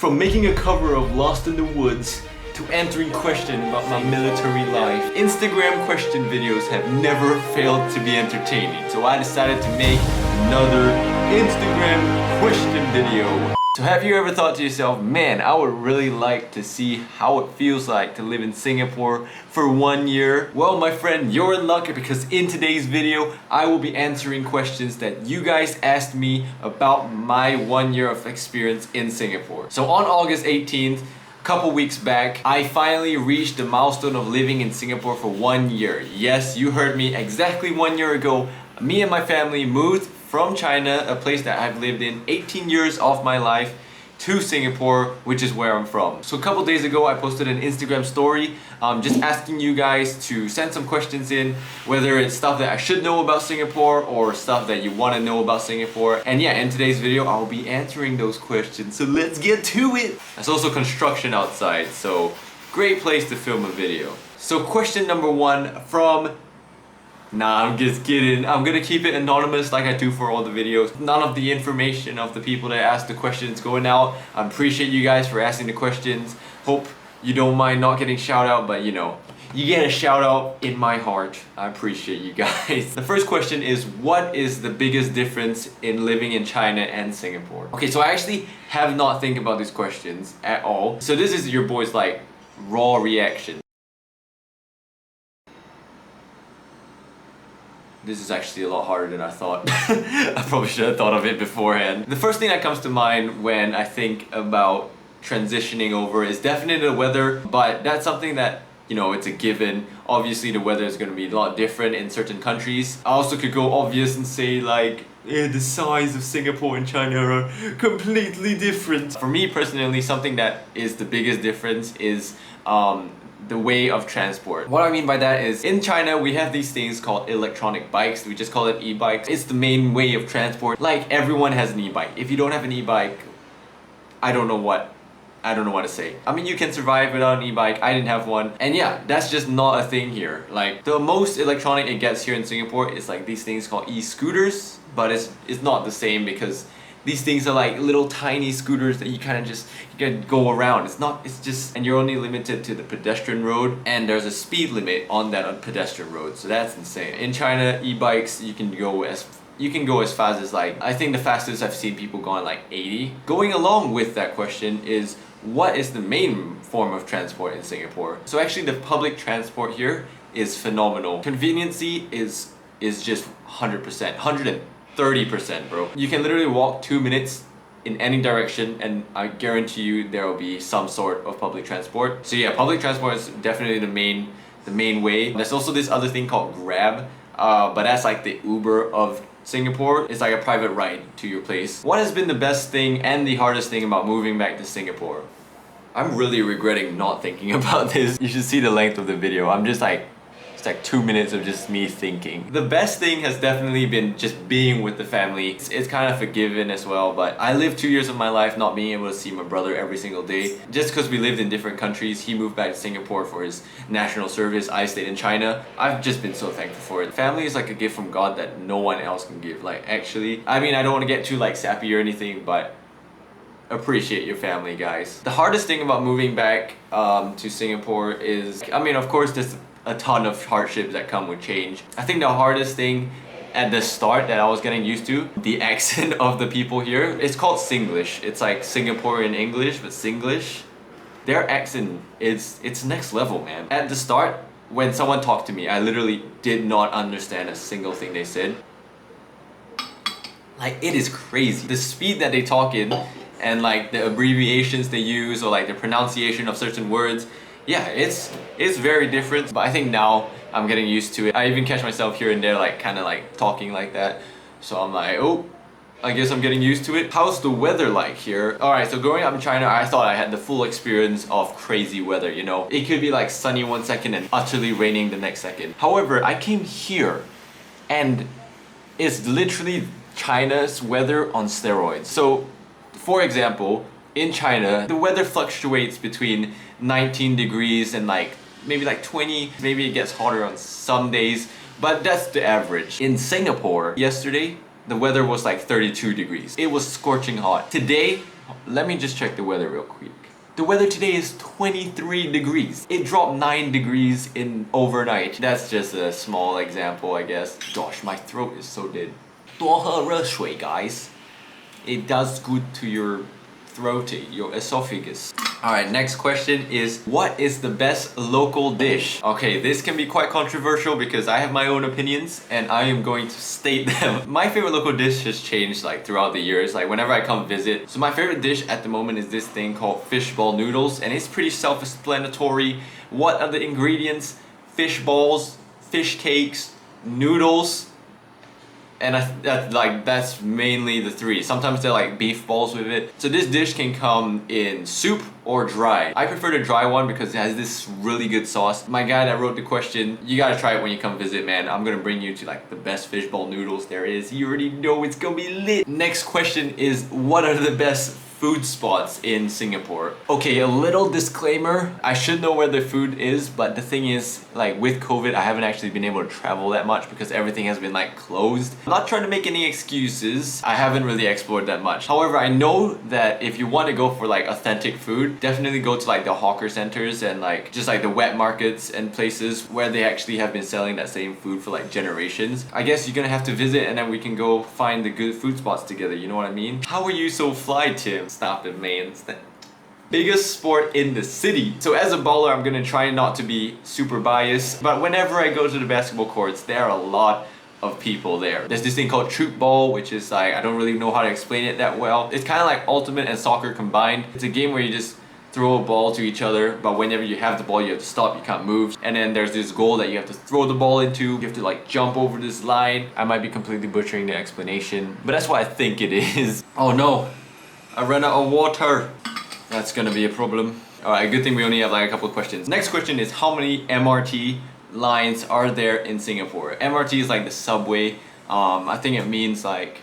From making a cover of Lost in the Woods to answering questions about my military life, Instagram question videos have never failed to be entertaining. So I decided to make another Instagram question video. So have you ever thought to yourself, man, I would really like to see how it feels like to live in Singapore for 1 year? Well, my friend, you're in luck because in today's video, I will be answering questions that you guys asked me about my 1 year of experience in Singapore. So on August 18th, a couple weeks back, I finally reached the milestone of living in Singapore for 1 year. Yes, you heard me, exactly 1 year ago, me and my family moved from China, a place that I've lived in 18 years of my life, to Singapore, which is where I'm from. So a couple days ago, I posted an Instagram story just asking you guys to send some questions in, whether it's stuff that I should know about Singapore or stuff that you want to know about Singapore. And yeah, in today's video, I'll be answering those questions. So let's get to it. There's also construction outside, so great place to film a video. So question number one from... Nah, I'm just kidding. I'm gonna keep it anonymous like I do for all the videos. None of the information of the people that asked the questions going out. I appreciate you guys for asking the questions. Hope you don't mind not getting shout out, but you know, you get a shout out in my heart. I appreciate you guys. The first question is, what is the biggest difference in living in China and Singapore? Okay, so I actually have not think about these questions at all. So this is your boy's like raw reaction. This is actually a lot harder than I thought. I probably should have thought of it beforehand. The first thing that comes to mind when I think about transitioning over is definitely the weather, but that's something that, you know, it's a given. Obviously the weather is going to be a lot different in certain countries. I also could go obvious and say like, the size of Singapore and China are completely different. For me personally, something that is the biggest difference is the way of transport. What I mean by that is, in China we have these things called electronic bikes. We just call it e-bikes. It's the main way of transport. Like, everyone has an e-bike. If you don't have an e-bike, I don't know what to say. I mean, you can survive without an e-bike. I didn't have one. And yeah, that's just not a thing here. Like, the most electronic it gets here in Singapore is like these things called e-scooters, but it's not the same because these things are like little tiny scooters that you kind of just, you can go around. It's just, and you're only limited to the pedestrian road, and there's a speed limit on that pedestrian road, so that's insane. In China, e-bikes, you can go as fast as like, I think the fastest I've seen people going like 80. Going along with that question is, what is the main form of transport in Singapore? So actually the public transport here is phenomenal. Conveniency is just 100%, 130%, bro. You can literally walk 2 minutes in any direction and I guarantee you there will be some sort of public transport. So yeah, public transport is definitely the main way. There's also this other thing called Grab, but that's like the Uber of Singapore. It's like a private ride to your place. What has been the best thing and the hardest thing about moving back to Singapore? I'm really regretting not thinking about this. You should see the length of the video. I'm just like, it's like 2 minutes of just me thinking. The best thing has definitely been just being with the family. It's kind of forgiven as well, but I lived 2 years of my life not being able to see my brother every single day. Just because we lived in different countries, he moved back to Singapore for his national service, I stayed in China. I've just been so thankful for it. Family is like a gift from God that no one else can give. Like, actually, I mean, I don't want to get too like sappy or anything, but appreciate your family, guys. The hardest thing about moving back to Singapore is, I mean, of course there's a ton of hardships that come with change. I think the hardest thing at the start that I was getting used to, the accent of the people here. It's called Singlish. It's like Singaporean English, but Singlish. Their accent it's next level, man. At the start, when someone talked to me, I literally did not understand a single thing they said. Like, it is crazy. The speed that they talk in and like the abbreviations they use or like the pronunciation of certain words, yeah, it's very different, but I think now I'm getting used to it. I even catch myself here and there like kind of like talking like that, so I'm like, oh, I guess I'm getting used to it. How's the weather like here? Alright, so growing up in China, I thought I had the full experience of crazy weather, you know? It could be like sunny 1 second and utterly raining the next second. However, I came here and it's literally China's weather on steroids. So, for example, in China, the weather fluctuates between 19 degrees and like maybe like 20, maybe it gets hotter on some days, but that's the average. In Singapore, yesterday, the weather was like 32 degrees. It was scorching hot. Today, Let me just check the weather real quick. The weather today is 23 degrees. It dropped 9 degrees in overnight. That's just a small example, I guess. Gosh, my throat is so dead. 多喝热水, guys. It does good to your throaty, your esophagus. Alright, next question is, what is the best local dish? Okay, this can be quite controversial because I have my own opinions and I am going to state them. My favorite local dish has changed like throughout the years, like whenever I come visit. So my favorite dish at the moment is this thing called fishball noodles, and it's pretty self-explanatory. What are the ingredients? Fish balls, fish cakes, noodles, and that's mainly the three. Sometimes they're like beef balls with it. So this dish can come in soup or dry. I prefer the dry one because it has this really good sauce. My guy that wrote the question, you gotta try it when you come visit, man. I'm gonna bring you to like the best fishball noodles there is. You already know it's gonna be lit. Next question is, what are the best food spots in Singapore? Okay, a little disclaimer. I should know where the food is, but the thing is, like with COVID, I haven't actually been able to travel that much because everything has been like closed. I'm not trying to make any excuses. I haven't really explored that much. However, I know that if you want to go for like authentic food, definitely go to like the hawker centers and like just like the wet markets and places where they actually have been selling that same food for like generations. I guess you're gonna have to visit and then we can go find the good food spots together, you know what I mean? How are you so fly, Tim? Stop it, man. Biggest sport in the city. So as a baller, I'm gonna try not to be super biased, but whenever I go to the basketball courts, there are a lot of people there. There's this thing called troop ball, which is like, I don't really know how to explain it that well. It's kind of like ultimate and soccer combined. It's a game where you just throw a ball to each other, but whenever you have the ball, you have to stop, you can't move. And then there's this goal that you have to throw the ball into. You have to like jump over this line. I might be completely butchering the explanation, but that's what I think it is. Oh no, I ran out of water. That's gonna be a problem. Alright, good thing we only have like a couple of questions. Next question is, how many MRT lines are there in Singapore? MRT is like the subway. I think it means like...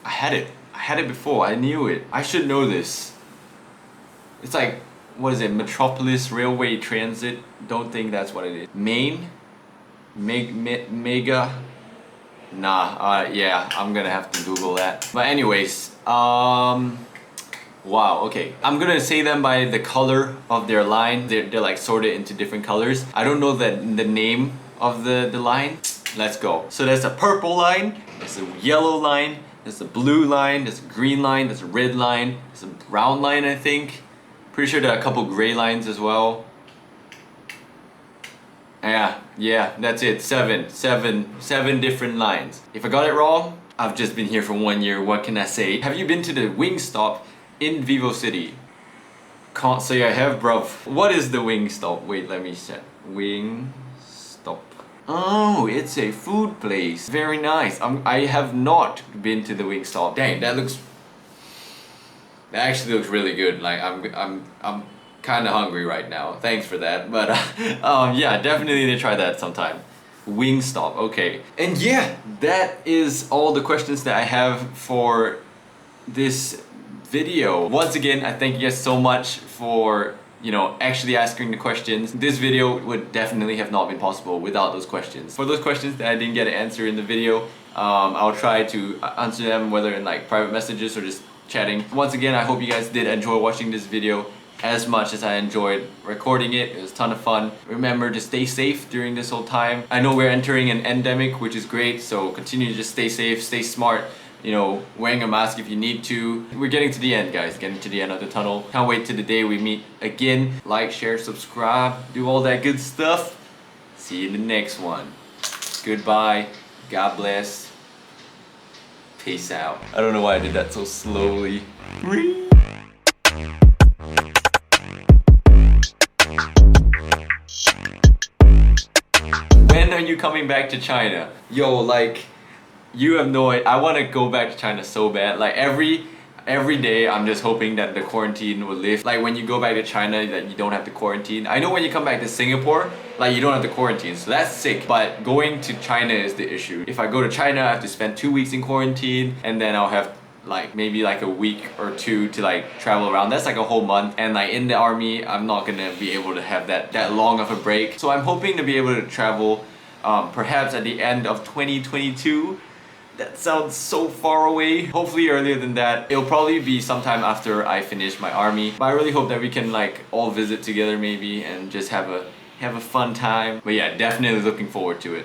I had it before, I knew it. I should know this. It's like, what is it? Metropolis Railway Transit? Don't think that's what it is. Main? Mega? Nah, yeah, I'm gonna have to Google that. But anyways, wow, okay. I'm gonna say them by the color of their line. They're like sorted into different colors. I don't know the name of the line. Let's go. So there's a purple line, there's a yellow line, there's a blue line, there's a green line, there's a red line, there's a brown line, I think. Pretty sure there are a couple gray lines as well. Yeah, that's it. Seven different lines. If I got it wrong, I've just been here for 1 year. What can I say? Have you been to the Wingstop in vivocity? Can't say I have, bruv. What is the Wingstop? Wait, let me check. Wingstop. Oh, it's a food place. Very nice. I have not been to the Wingstop. Dang, that actually looks really good. Like I'm kind of hungry right now. Thanks for that. But yeah, definitely need to try that sometime. Wingstop, okay. And yeah, that is all the questions that I have for this video. Once again, I thank you guys so much for, you know, actually asking the questions. This video would definitely have not been possible without those questions. For those questions that I didn't get to answer in the video, I'll try to answer them whether in like private messages or just chatting. Once again, I hope you guys did enjoy watching this video as much as I enjoyed recording it. It was a ton of fun. Remember to stay safe during this whole time. I know we're entering an endemic, which is great, so continue to just stay safe, stay smart, you know, wearing a mask if you need to. We're getting to the end, guys, getting to the end of the tunnel. Can't wait till the day we meet again. Like, share, subscribe, do all that good stuff. See you in the next one. Goodbye, God bless, peace out. I don't know why I did that so slowly. When are you coming back to China? Yo, like, you have no idea. I want to go back to China so bad. Like every day I'm just hoping that the quarantine will lift. Like when you go back to China, that you don't have to quarantine. I know when you come back to Singapore, like you don't have to quarantine, so that's sick. But going to China is the issue. If I go to China, I have to spend 2 weeks in quarantine, and then I'll have like maybe like a week or two to like travel around. That's like a whole month, and like in the army I'm not gonna be able to have that long of a break. So I'm hoping to be able to travel perhaps at the end of 2022. That sounds so far away. Hopefully earlier than that. It'll probably be sometime after I finish my army. But I really hope that we can like all visit together maybe and just have a fun time. But yeah, definitely looking forward to it.